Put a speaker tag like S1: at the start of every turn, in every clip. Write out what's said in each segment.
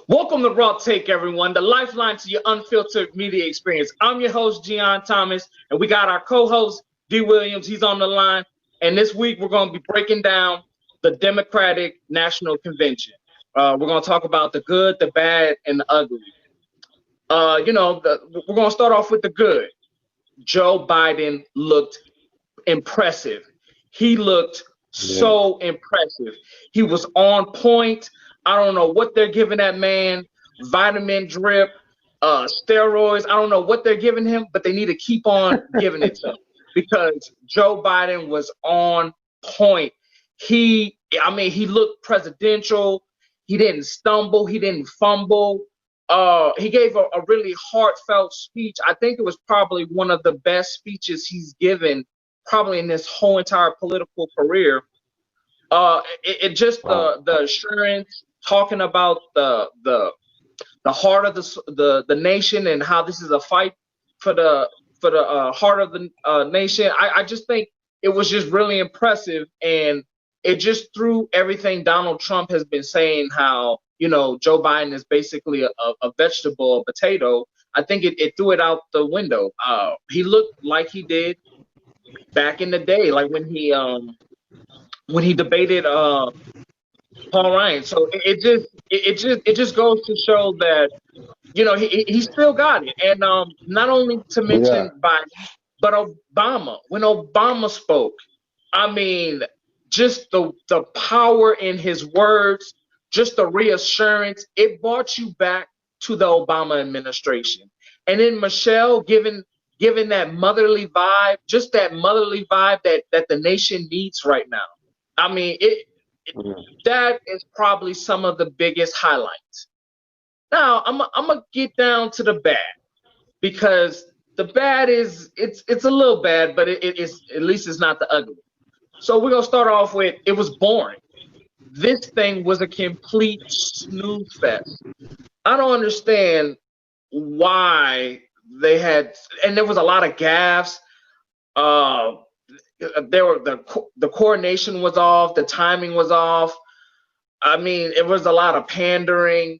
S1: Welcome to Raw Take, everyone, the lifeline to your unfiltered media experience. I'm your host, Gion Thomas, and we got our co-host, D. Williams. He's on the line. And this week, we're going to be breaking down the Democratic National Convention. We're going to talk about the good, the bad, and the ugly. We're going to start off with the good. Joe Biden looked impressive. He looked so impressive. He was on point. I don't know what they're giving that man, vitamin drip, steroids. I don't know what they're giving him, but they need to keep on giving it to him because Joe Biden was on point. He looked presidential. He didn't stumble. He didn't fumble. He gave a really heartfelt speech. I think it was probably one of the best speeches he's given probably in this whole entire political career. The assurance, talking about the heart of the nation and how this is a fight for the heart of the nation. I just think it was just really impressive, and it just threw everything Donald Trump has been saying, how Joe Biden is basically a vegetable, a potato. I think it threw it out the window. He looked like he did back in the day, like when he debated Paul Ryan. So it just goes to show that he still got it. And not only to mention Biden, but Obama. When Obama spoke, I mean, just the power in his words, just the reassurance, it brought you back to the Obama administration. And then Michelle giving that motherly vibe, just that motherly vibe that the nation needs right now. I mean, that is probably some of the biggest highlights. Now, I'm gonna get down to the bad, because the bad is it's a little bad, but it is, at least it's not the ugly. So we're gonna start off with, it was boring. This thing was a complete snooze fest. I don't understand why they had, and there was a lot of gaffes. The coordination was off, the timing was off. I mean, it was a lot of pandering.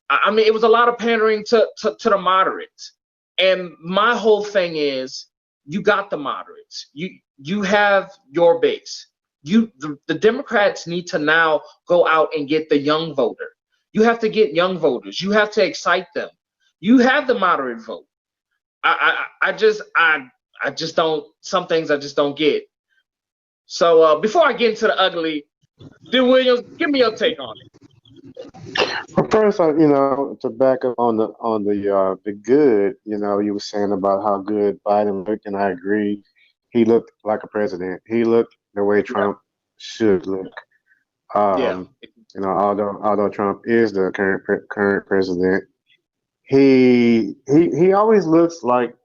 S1: I mean, it was a lot of pandering to the moderates. And my whole thing is, you got the moderates. You have your base. The Democrats need to now go out and get the young voter. You have to get young voters. You have to excite them. You have the moderate vote. I just don't, some things I just don't get. So before I get into the ugly, Bill Williams, give me your take on it.
S2: Well, first, to back up on the good, you were saying about how good Biden looked, and I agree. He looked like a president. He looked the way Trump should look. Although Trump is the current president, he always looks like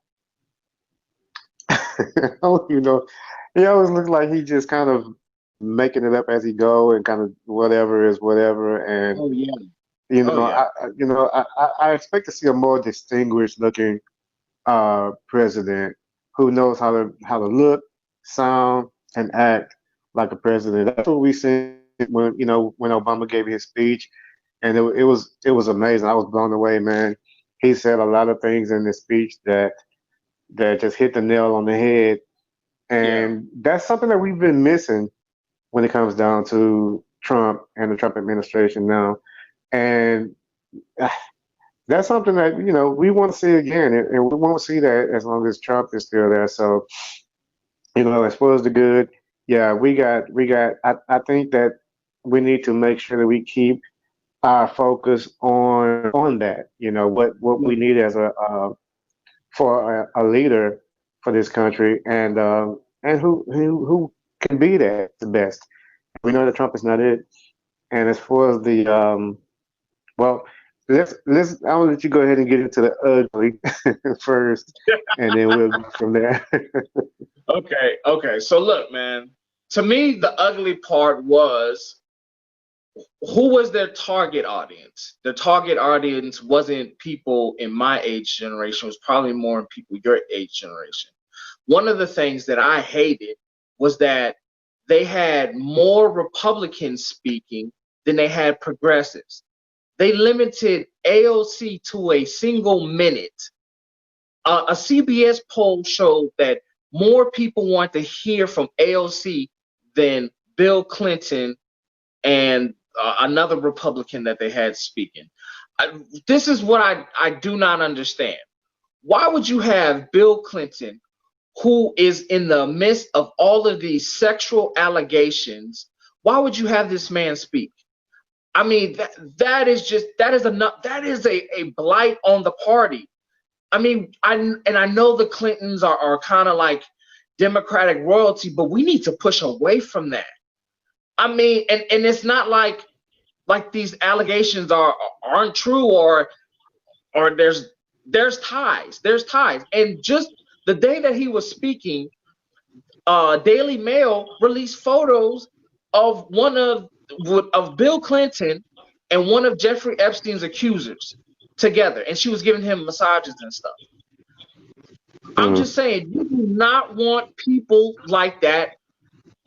S2: he always looks like he just kind of making it up as he go, and kind of whatever is whatever. And I expect to see a more distinguished looking president who knows how to look, sound, and act like a president. That's what we seen when Obama gave his speech, and it was amazing. I was blown away, man. He said a lot of things in this speech that just hit the nail on the head. And that's something that we've been missing when it comes down to Trump and the Trump administration now. And that's something that, we want to see again. And we won't see that as long as Trump is still there. So, as far as the good, I think that we need to make sure that we keep our focus on that, what we need as for a leader for this country, and who can be that the best. We know that Trump is not it. And as far as the let's. I'll let you go ahead and get into the ugly first, and then we'll go from there.
S1: Okay. So look, man. To me, the ugly part was who was their target audience? The target audience wasn't people in my age generation. It was probably more in people your age generation. One of the things that I hated was that they had more Republicans speaking than they had progressives. They limited AOC to a single minute. A CBS poll showed that more people want to hear from AOC than Bill Clinton and another Republican that they had speaking. This is what I do not understand. Why would you have Bill Clinton, who is in the midst of all of these sexual allegations, why would you have this man speak? I mean, that is enough. That is a blight on the party. I mean, I know the Clintons are kind of like Democratic royalty, but we need to push away from that. I mean, and it's not like these allegations aren't true or there's ties. There's ties. And just the day that he was speaking, Daily Mail released photos of one of Bill Clinton and one of Jeffrey Epstein's accusers together, and she was giving him massages and stuff. I'm just saying, you do not want people like that.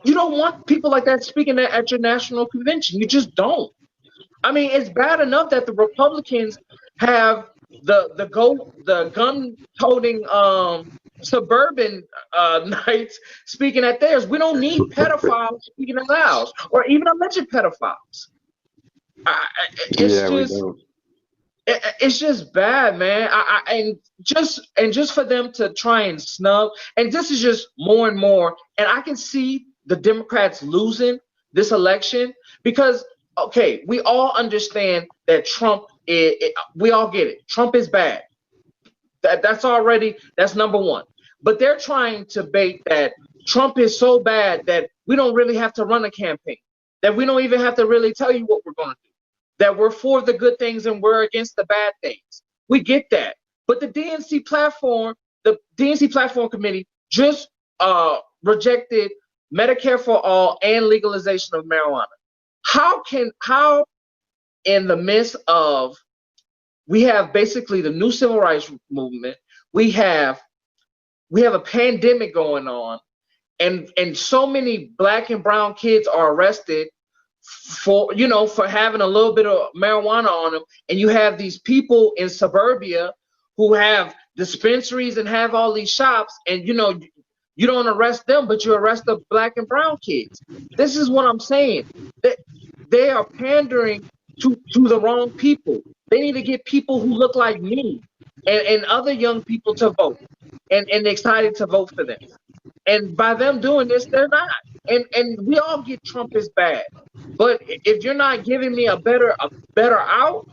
S1: You don't want people like that speaking at your national convention. You just don't. I mean, it's bad enough that the Republicans have the gun-toting suburban knights speaking at theirs. We don't need pedophiles speaking at ours, or even alleged pedophiles. It's just bad, man. And just for them to try and snub, and this is just more and more. And I can see the Democrats losing this election because, okay, we all understand that Trump. We all get it. Trump is bad. That's number one. But they're trying to bait that Trump is so bad that we don't really have to run a campaign. That we don't even have to really tell you what we're going to do. That we're for the good things and we're against the bad things. We get that. But the DNC platform committee just rejected Medicare for all and legalization of marijuana. How in the midst of, we have basically the new civil rights movement, we have a pandemic going on, and so many black and brown kids are arrested for having a little bit of marijuana on them, and you have these people in suburbia who have dispensaries and have all these shops, and you don't arrest them, but you arrest the black and brown kids. This is what I'm saying. They are pandering to the wrong people. They need to get people who look like me and other young people to vote and excited to vote for them. And by them doing this, they're not. And we all get Trump is bad. But if you're not giving me a better out,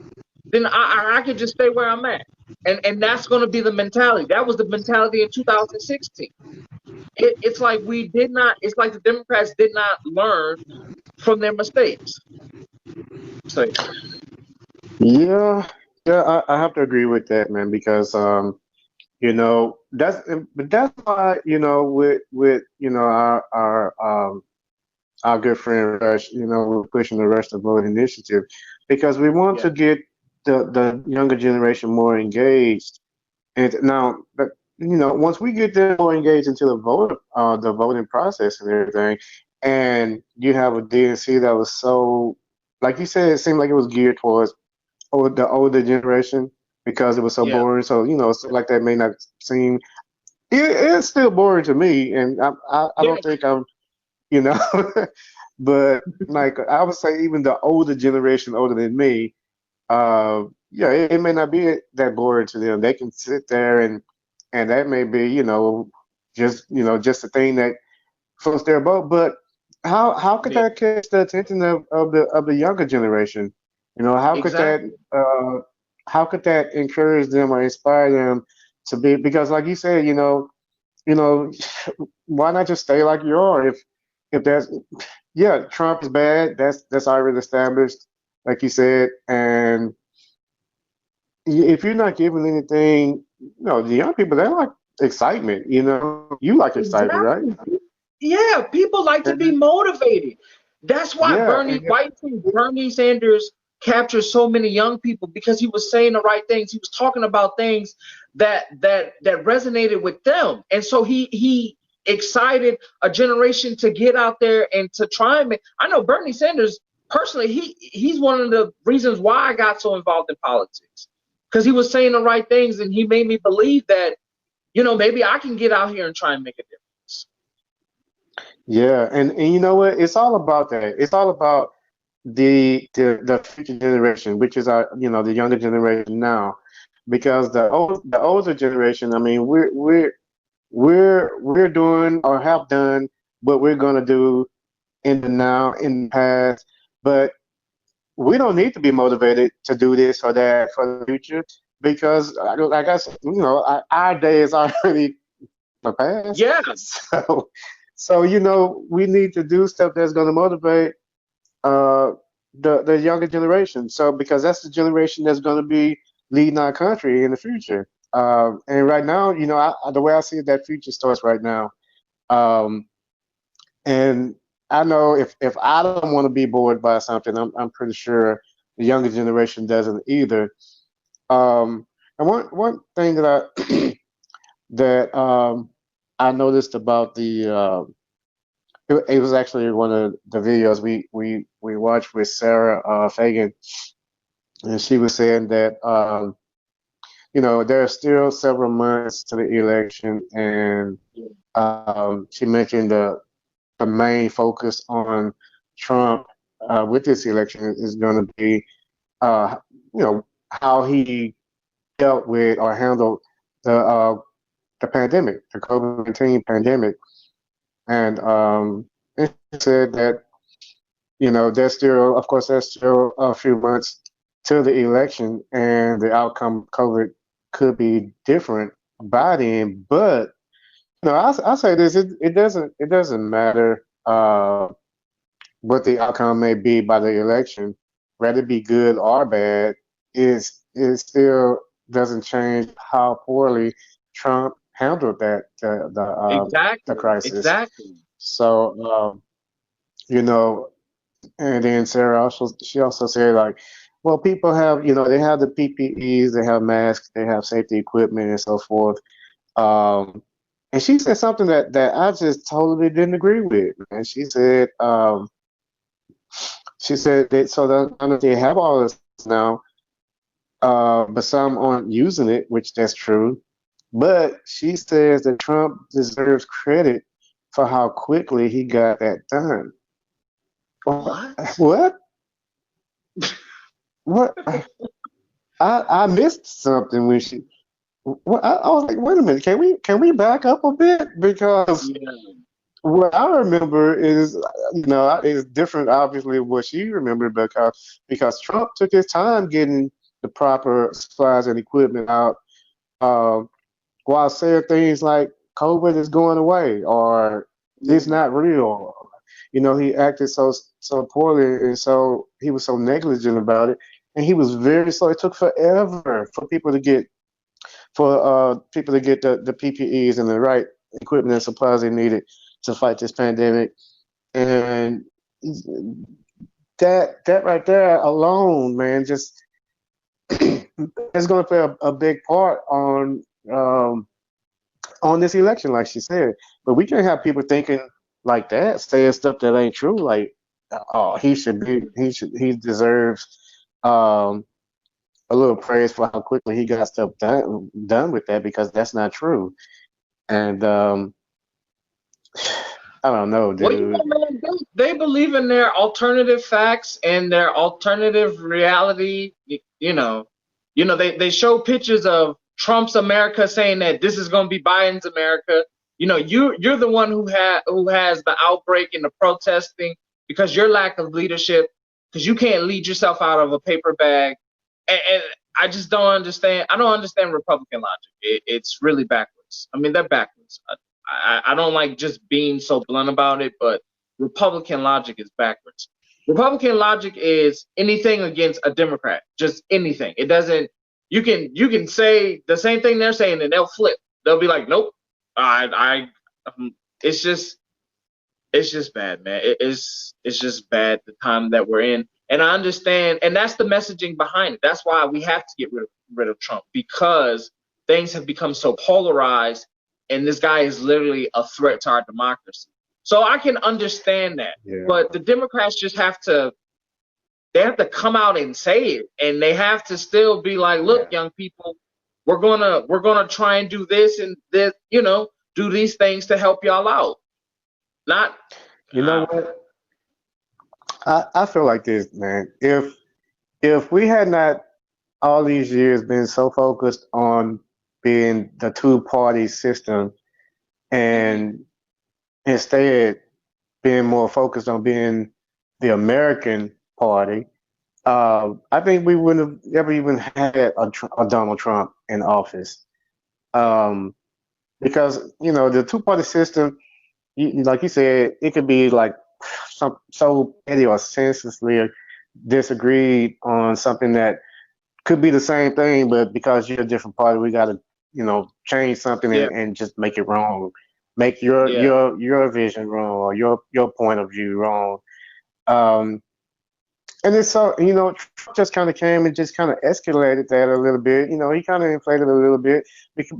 S1: then I can just stay where I'm at. And that's going to be the mentality. That was the mentality in 2016. It's like it's like the Democrats did not learn from their mistakes. So,
S2: Yeah, I have to agree with that, man, because that's why our good friend Rush, we're pushing the Rush to Vote initiative because we want to get the younger generation more engaged. And now, once we get them more engaged into the voting process and everything, and you have a DNC that was so, like you said, it seemed like it was geared towards the older generation because it was so boring. So stuff like that may not seem. It's still boring to me, and I don't think I'm, but like I would say, even the older generation, older than me, it may not be that boring to them. They can sit there and that may be, just a thing that floats their boat. But how could that catch the attention of the younger generation? How could that encourage them or inspire them to be? Because like you said, why not just stay like you are? If that's Trump is bad. That's already established, like you said, and if you're not giving anything, the young people, they like excitement. You like excitement, right?
S1: Exactly. Yeah, people like to be
S2: And,
S1: motivated. That's why
S2: yeah, and
S1: Why you think Bernie Sanders captured so many young people, because he was saying the right things. He was talking about things that resonated with them, and so he excited a generation to get out there and to try and make. I know Bernie Sanders personally. He's one of the reasons why I got so involved in politics, because he was saying the right things, and he made me believe that maybe I can get out here and try and make a difference.
S2: yeah, and you know what? It's all about that. It's all about the future generation, which is the younger generation now, because the older generation, I mean, we're doing or have done what we're gonna do in the now, in the past, but we don't need to be motivated to do this or that for the future because, like I said, our day is already the past.
S1: Yeah,
S2: So we need to do stuff that's going to motivate uh, the younger generation. So because that's the generation that's going to be leading our country in the future. And right now, the way I see it, that future starts right now. Um, and I know if I don't want to be bored by something, I'm pretty sure the younger generation doesn't either. And one thing that I noticed about it was actually one of the videos we watched with Sarah Fagan, and she was saying that there are still several months to the election, and she mentioned the main focus on Trump with this election is going to be uh, how he dealt with or handled the pandemic, the COVID-19 pandemic, and she said that there's still a few months till the election, and the outcome of COVID could be different by then. But I say this: it doesn't matter what the outcome may be by the election, whether it be good or bad. It still doesn't change how poorly Trump handled the
S1: exactly,
S2: crisis.
S1: exactly.
S2: So you know, and then Sarah she also said like, well, people have they have the PPEs, they have masks, they have safety equipment and so forth. Um, and she said something that I just totally didn't agree with. And she said that so they have all this now, but some aren't using it, which that's true. But she says that Trump deserves credit for how quickly he got that done.
S1: What?
S2: What? What? I missed something when she. What, I was like, wait a minute, can we back up a bit because
S1: Yeah,
S2: what I remember is different, obviously, what she remembered because Trump took his time getting the proper supplies and equipment out, uh, while saying things like COVID is going away or it's
S1: yeah.
S2: not real. He acted so poorly and so he was so negligent about it, and he was very slow. It took forever for people to get the PPEs and the right equipment and supplies they needed to fight this pandemic. And that right there alone, man, just is going to play a big part um, on this election, like she said. But we can't have people thinking like that, saying stuff that ain't true. Like, oh, he deserves um, a little praise for how quickly he got stuff done with that because that's not true. And I don't know,
S1: Well,
S2: dude.
S1: man, they believe in their alternative facts and their alternative reality. They show pictures of Trump's America, saying that this is going to be Biden's America. You're the one who has the outbreak and the protesting because your lack of leadership, because you can't lead yourself out of a paper bag. And I just don't understand. I don't understand Republican logic. It's really backwards. I mean, they're backwards. I don't like just being so blunt about it, but Republican logic is backwards. Republican logic is anything against a Democrat, just anything. It doesn't. you can say the same thing they're saying and they'll flip. They'll be like, nope, it's just bad, man. It's just bad the time that we're in, and I understand, and that's the messaging behind it. That's why we have to get rid of Trump, because things have become so polarized, and this guy is literally a threat to our democracy. So I can understand that,
S2: Yeah.
S1: but the Democrats just have to come out and say it, and they have to still be like, look, young people, we're gonna try and do this and this, do these things to help y'all out. Not,
S2: You know what? I feel like this, man. If we had not all these years been so focused on being the two-party system and instead being more focused on being the American party, I think we wouldn't have ever even had a Donald Trump in office. Um, because the two-party system, like you said, it could be like so petty or senselessly disagreed on something that could be the same thing, but because you're a different party, we got to change something
S1: yeah,
S2: and just make it wrong, make your
S1: yeah,
S2: your vision wrong or your point of view wrong. Um, and it's so Trump just kind of came and just kind of escalated that a little bit. He kind of inflated a little bit,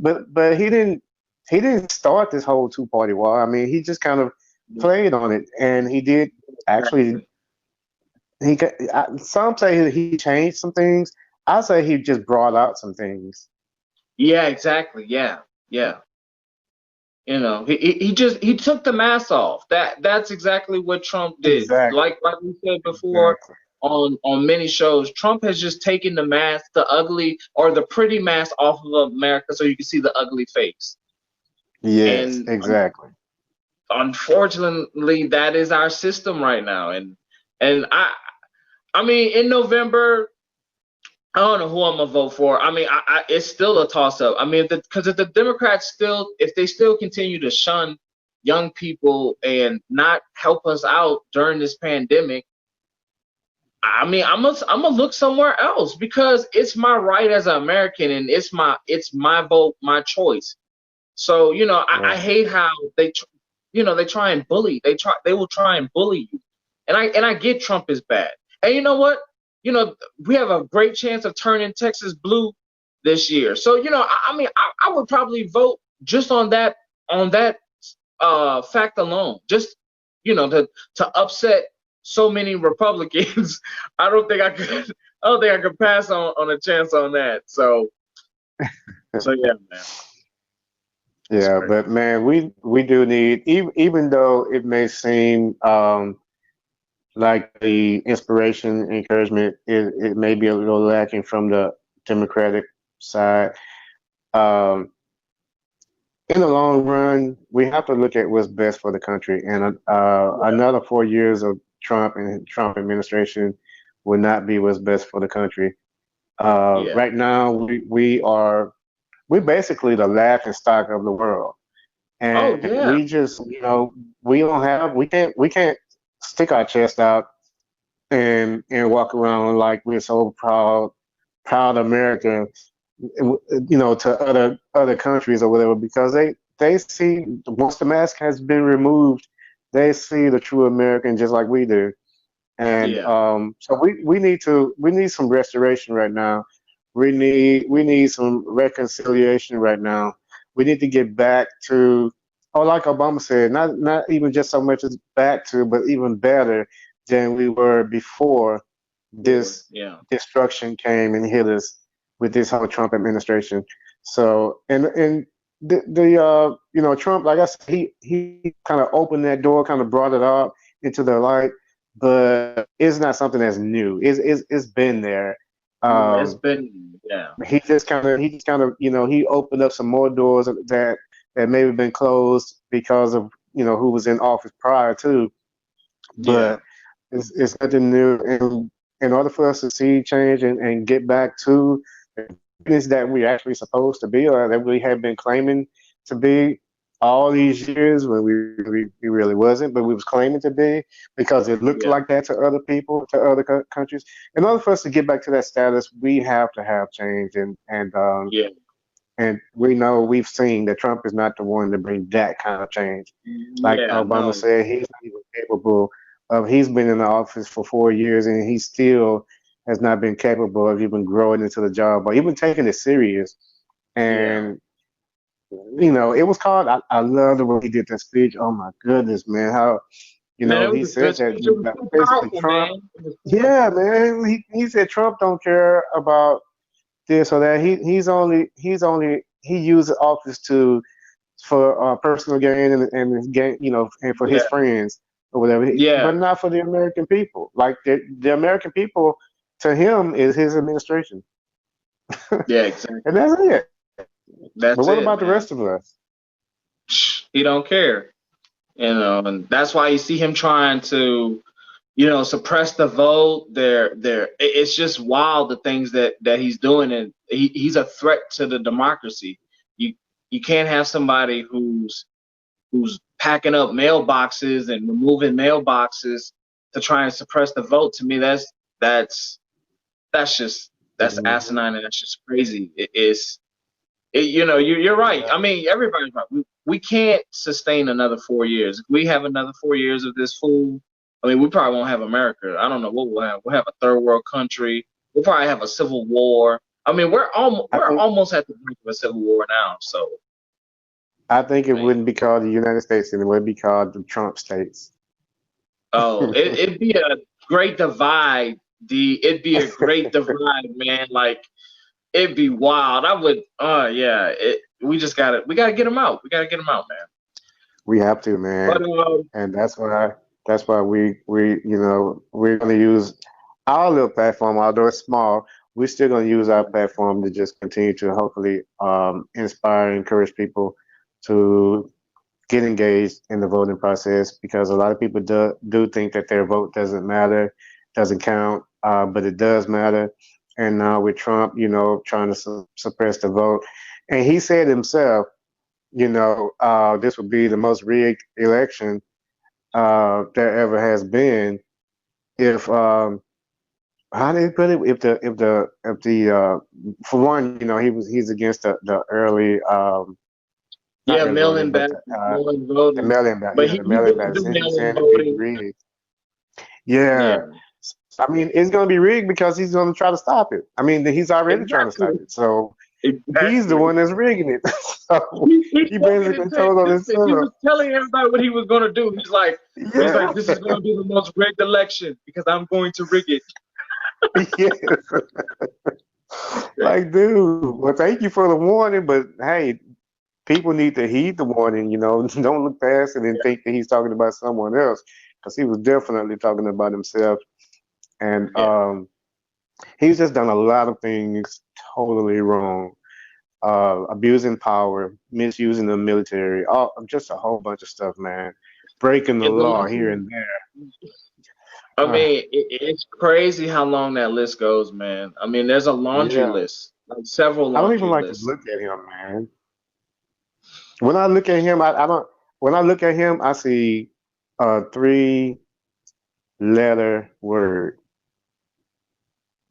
S2: but he didn't start this whole two-party war. I mean, he just kind of played on it, and he did actually.
S1: exactly.
S2: Some say he changed some things. I say he just brought out some things.
S1: Yeah, exactly. Yeah, yeah. He took the mask off. That's exactly what Trump did.
S2: Exactly.
S1: Like we said before
S2: Exactly.
S1: on many shows, Trump has just taken the mask, the ugly or the pretty mask off of America, so you can see the ugly face.
S2: Yes,
S1: And
S2: exactly.
S1: unfortunately, that is our system right now. And I mean, in November, I don't know who I'm gonna vote for. I mean, it's still a toss up. I mean, because if the Democrats if they still continue to shun young people and not help us out during this pandemic, I mean, I'm gonna look somewhere else, because it's my right as an American, and it's my vote, my choice. So I
S2: Right.
S1: hate how they try and bully. They will try and bully you, and I get Trump is bad. And you know what? We have a great chance of turning Texas blue this year. So I mean, I would probably vote just on that fact alone. Just to upset so many Republicans. I don't think I could. I don't think I could pass on a chance on that. So yeah, man, it's
S2: Yeah,
S1: crazy.
S2: but man, we do need, even though it may seem like the inspiration, encouragement, it may be a little lacking from the Democratic side. Um, in the long run, we have to look at what's best for the country. And another 4 years of Trump and Trump administration would not be what's best for the country.
S1: Yeah.
S2: Right now, we're basically the laughing stock of the world,
S1: Oh
S2: and
S1: yeah.
S2: we just we can't stick our chest out and walk around like we're so proud America, to other countries or whatever, because they see, once the mask has been removed, they see the true American just like we do. And
S1: Yeah.
S2: so we need some restoration right now. We need some reconciliation right now. We need to get back to, oh, like Obama said, not even just so much as back to, but even better than we were before
S1: Sure.
S2: this
S1: Yeah.
S2: destruction came and hit us with this whole Trump administration. So and the Trump, like I said, he kind of opened that door, kind of brought it up into the light, but it's not something that's new. It's been there.
S1: Yeah. It's
S2: Um,
S1: been, yeah.
S2: he just kind of he opened up some more doors that maybe been closed because of who was in office prior to,
S1: Yeah.
S2: but it's nothing new. And in order for us to see change and get back to the greatness that we actually supposed to be, or that we have been claiming to be, all these years when we really wasn't, but we was claiming to be because it looked
S1: Yeah.
S2: like that to other people, to other countries. In order for us to get back to that status, we have to have change,
S1: Yeah.
S2: and we know we've seen that Trump is not the one to bring that kind of change. Like
S1: Yeah.
S2: Obama
S1: No.
S2: said, he's not even capable of. He's been in the office for 4 years, and he still has not been capable of even growing into the job or even taking it serious.
S1: Yeah.
S2: And it was called. I love the way he did that speech. Oh my goodness, man! How
S1: Man, it was
S2: he
S1: a good
S2: said that
S1: speech. It was too
S2: basically
S1: powerful,
S2: Trump.
S1: man. It was too
S2: Yeah,
S1: powerful.
S2: man. He said Trump don't care about this or that. He uses office to for personal gain and gain, and for his
S1: Yeah.
S2: friends or whatever,
S1: Yeah.
S2: but not for the American people. Like the American people to him is his administration,
S1: Yeah. Exactly.
S2: and that's it. But
S1: That's
S2: what
S1: it,
S2: about the
S1: man.
S2: rest of us?
S1: He don't care. And that's why you see him trying to, suppress the vote. It's just wild the things that he's doing, and he's a threat to the democracy. You you can't have somebody who's packing up mailboxes and removing mailboxes to try and suppress the vote. To me, that's that's
S2: Mhm.
S1: asinine, and that's just crazy. You're right.
S2: Yeah.
S1: I mean, everybody's right. We can't sustain another 4 years. If we have another 4 years of this fool, I mean, we probably won't have America. I don't know what we'll have. We'll have a third world country. We'll probably have a civil war. I mean,
S2: I
S1: we're
S2: think
S1: almost at the brink of a civil war now. So,
S2: I think it
S1: I mean,
S2: wouldn't be called the United States anymore. It'd be called the Trump states.
S1: oh, it'd be a great divide. It'd be a great divide, man. Like it'd be wild. I would. Yeah. We gotta get them out. We gotta get them out, man.
S2: We have to,
S1: But
S2: man, and that's why we're gonna use our little platform, although it's small. We're still gonna use our platform to just continue to hopefully inspire and encourage people to get engaged in the voting process because a lot of people do think that their vote doesn't matter, doesn't count, but it does matter. And now with Trump, trying to suppress the vote, and he said himself, this would be the most rigged election there ever has been. If how did he put it? If the for one, he's against the early not
S1: yeah,
S2: early voting, but
S1: mail-in
S2: the
S1: voting.
S2: mail-in ballot.
S1: But
S2: Yeah,
S1: he,
S2: the
S1: he
S2: mail-in
S1: wouldn't
S2: ballot.
S1: do
S2: Since he's
S1: mail-in
S2: saying it'd be
S1: voting.
S2: rigged. Yeah.
S1: Yeah,
S2: I mean, it's going to be rigged because he's going to try to stop it. I mean, he's already trying to stop
S1: exactly,
S2: it. So he's the
S1: exactly.
S2: one that's rigging it. So
S1: He
S2: he
S1: told me to
S2: basically
S1: tell you,
S2: told on
S1: listen, he
S2: himself.
S1: was telling everybody what he was gonna do. He's
S2: Yeah.
S1: like, this is gonna be the most rigged election because I'm going to rig it.
S2: Yes. Like, dude, well, thank you for the warning, but hey, people need to heed the warning, Don't look past it and think that he's talking about someone else because he was definitely talking about himself. And
S1: Yeah,
S2: he's just done a lot of things totally wrong. Abusing power, misusing the military, just a whole bunch of stuff, man. Breaking the
S1: yeah. The
S2: law
S1: list
S2: here
S1: is,
S2: and there.
S1: I
S2: Uh,
S1: mean, it's crazy how long that list goes, man. I mean, there's a laundry
S2: yeah,
S1: list, like several
S2: I don't even
S1: laundry
S2: like to
S1: lists.
S2: look at him, man. When I look at him, I don't. When I look at him, I see a three-letter word,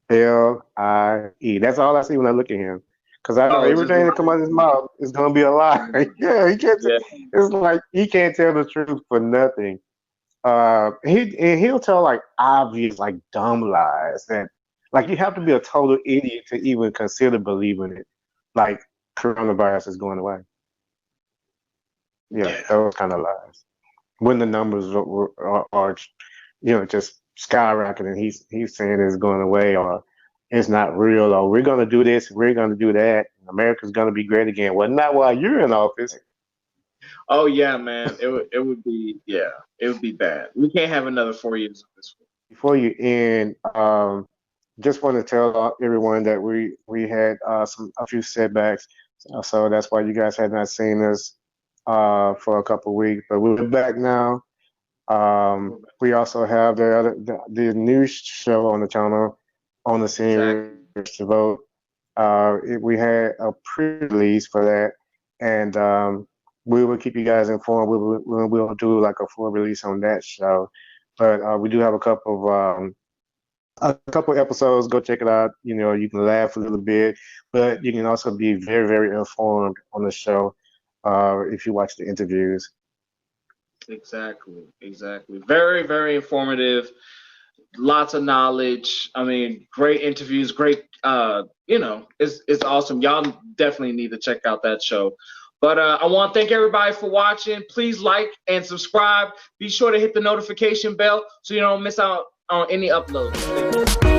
S2: LIE. That's all I see when I look at him. Because I know
S1: Oh, just
S2: everything that comes out of his mouth is gonna be a lie. Yeah, he can't.
S1: yeah,
S2: It's like he can't tell the truth for nothing. He'll tell like obvious, like dumb lies that like you have to be a total idiot to even consider believing it. Like coronavirus is going away. Yeah,
S1: yeah.
S2: those kind of lies. When the numbers are just skyrocketing, he's saying it's going away or it's not real or we're gonna do this, we're gonna do that. America's gonna be great again. Well, not while you're in office.
S1: Oh yeah, man. It would be bad. We can't have another 4 years of this.
S2: Before you end, just want to tell everyone that we had a few setbacks, so that's why you guys had not seen us for a couple of weeks. But we're back now. We also have the news show on the channel on the
S1: Exactly.
S2: scene to vote. We had a pre-release for that, and we will keep you guys informed. We'll do like a full release on that show. But we do have a couple episodes. Go check it out. You know, you can laugh a little bit, but you can also be very, very informed on the show if you watch the interviews.
S1: Exactly, exactly. Very, very informative. Lots of knowledge. I mean, great interviews. Great. You know, it's awesome. Y'all definitely need to check out that show. But I want to thank everybody for watching. Please like and subscribe. Be sure to hit the notification bell so you don't miss out on any uploads.